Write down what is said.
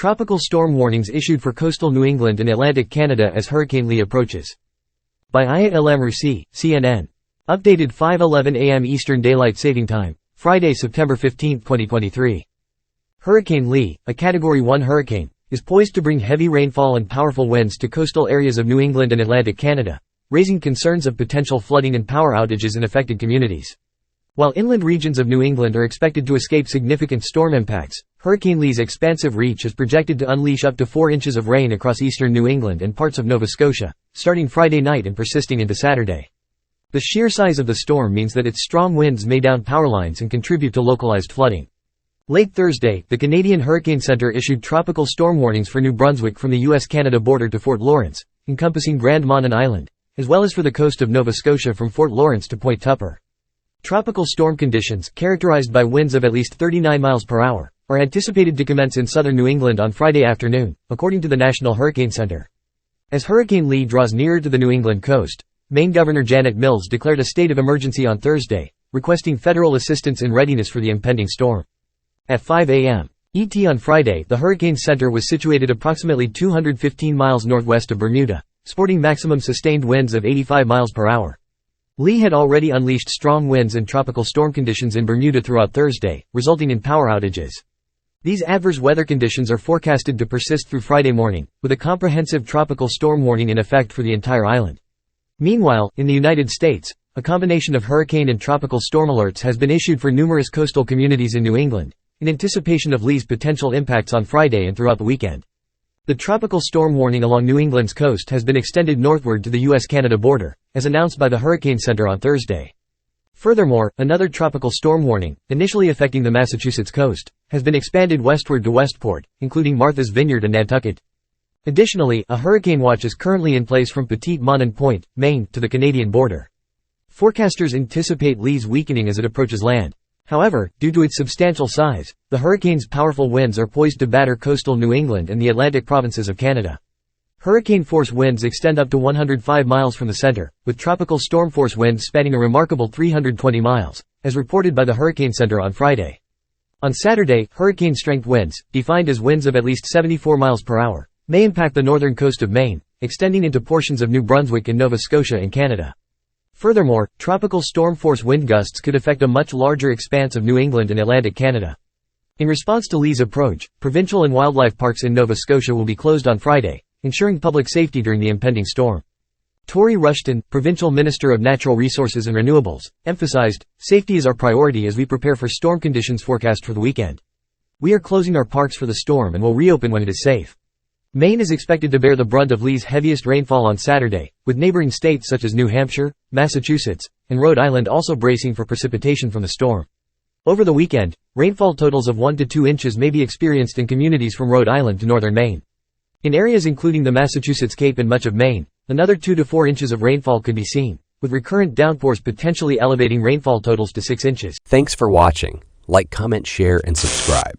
Tropical storm warnings issued for coastal New England and Atlantic Canada as Hurricane Lee approaches. By Ayat El-Amrousi, CNN. Updated 5:11 a.m. Eastern Daylight Saving Time, Friday, September 15, 2023. Hurricane Lee, a Category 1 hurricane, is poised to bring heavy rainfall and powerful winds to coastal areas of New England and Atlantic Canada, raising concerns of potential flooding and power outages in affected communities. While inland regions of New England are expected to escape significant storm impacts, Hurricane Lee's expansive reach is projected to unleash up to 4 inches of rain across eastern New England and parts of Nova Scotia, starting Friday night and persisting into Saturday. The sheer size of the storm means that its strong winds may down power lines and contribute to localized flooding. Late Thursday, the Canadian Hurricane Centre issued tropical storm warnings for New Brunswick from the U.S.-Canada border to Fort Lawrence, encompassing Grand Manan Island, as well as for the coast of Nova Scotia from Fort Lawrence to Point Tupper. Tropical storm conditions, characterized by winds of at least 39 miles per hour, are anticipated to commence in southern New England on Friday afternoon, according to the National Hurricane Center. As Hurricane Lee draws nearer to the New England coast, Maine Governor Janet Mills declared a state of emergency on Thursday, requesting federal assistance in readiness for the impending storm. At 5 a.m. ET on Friday, the Hurricane Center was situated approximately 215 miles northwest of Bermuda, sporting maximum sustained winds of 85 miles per hour. Lee had already unleashed strong winds and tropical storm conditions in Bermuda throughout Thursday, resulting in power outages. These adverse weather conditions are forecasted to persist through Friday morning, with a comprehensive tropical storm warning in effect for the entire island. Meanwhile, in the United States, a combination of hurricane and tropical storm alerts has been issued for numerous coastal communities in New England, in anticipation of Lee's potential impacts on Friday and throughout the weekend. The tropical storm warning along New England's coast has been extended northward to the U.S.-Canada border, as announced by the Hurricane Center on Thursday. Furthermore, another tropical storm warning, initially affecting the Massachusetts coast, has been expanded westward to Westport, including Martha's Vineyard and Nantucket. Additionally, a hurricane watch is currently in place from Petite Manan Point, Maine, to the Canadian border. Forecasters anticipate Lee's weakening as it approaches land. However, due to its substantial size, the hurricane's powerful winds are poised to batter coastal New England and the Atlantic provinces of Canada. Hurricane-force winds extend up to 105 miles from the center, with tropical storm-force winds spanning a remarkable 320 miles, as reported by the Hurricane Center on Friday. On Saturday, hurricane-strength winds, defined as winds of at least 74 miles per hour, may impact the northern coast of Maine, extending into portions of New Brunswick and Nova Scotia in Canada. Furthermore, tropical storm-force wind gusts could affect a much larger expanse of New England and Atlantic Canada. In response to Lee's approach, provincial and wildlife parks in Nova Scotia will be closed on Friday, ensuring public safety during the impending storm. Tory Rushton, Provincial Minister of Natural Resources and Renewables, emphasized, "Safety is our priority as we prepare for storm conditions forecast for the weekend. We are closing our parks for the storm and will reopen when it is safe." Maine is expected to bear the brunt of Lee's heaviest rainfall on Saturday, with neighboring states such as New Hampshire, Massachusetts, and Rhode Island also bracing for precipitation from the storm. Over the weekend, rainfall totals of 1 to 2 inches may be experienced in communities from Rhode Island to northern Maine. In areas including the Massachusetts Cape and much of Maine, another 2 to 4 inches of rainfall could be seen, with recurrent downpours potentially elevating rainfall totals to 6 inches. Thanks for watching. Like, comment, share, and subscribe.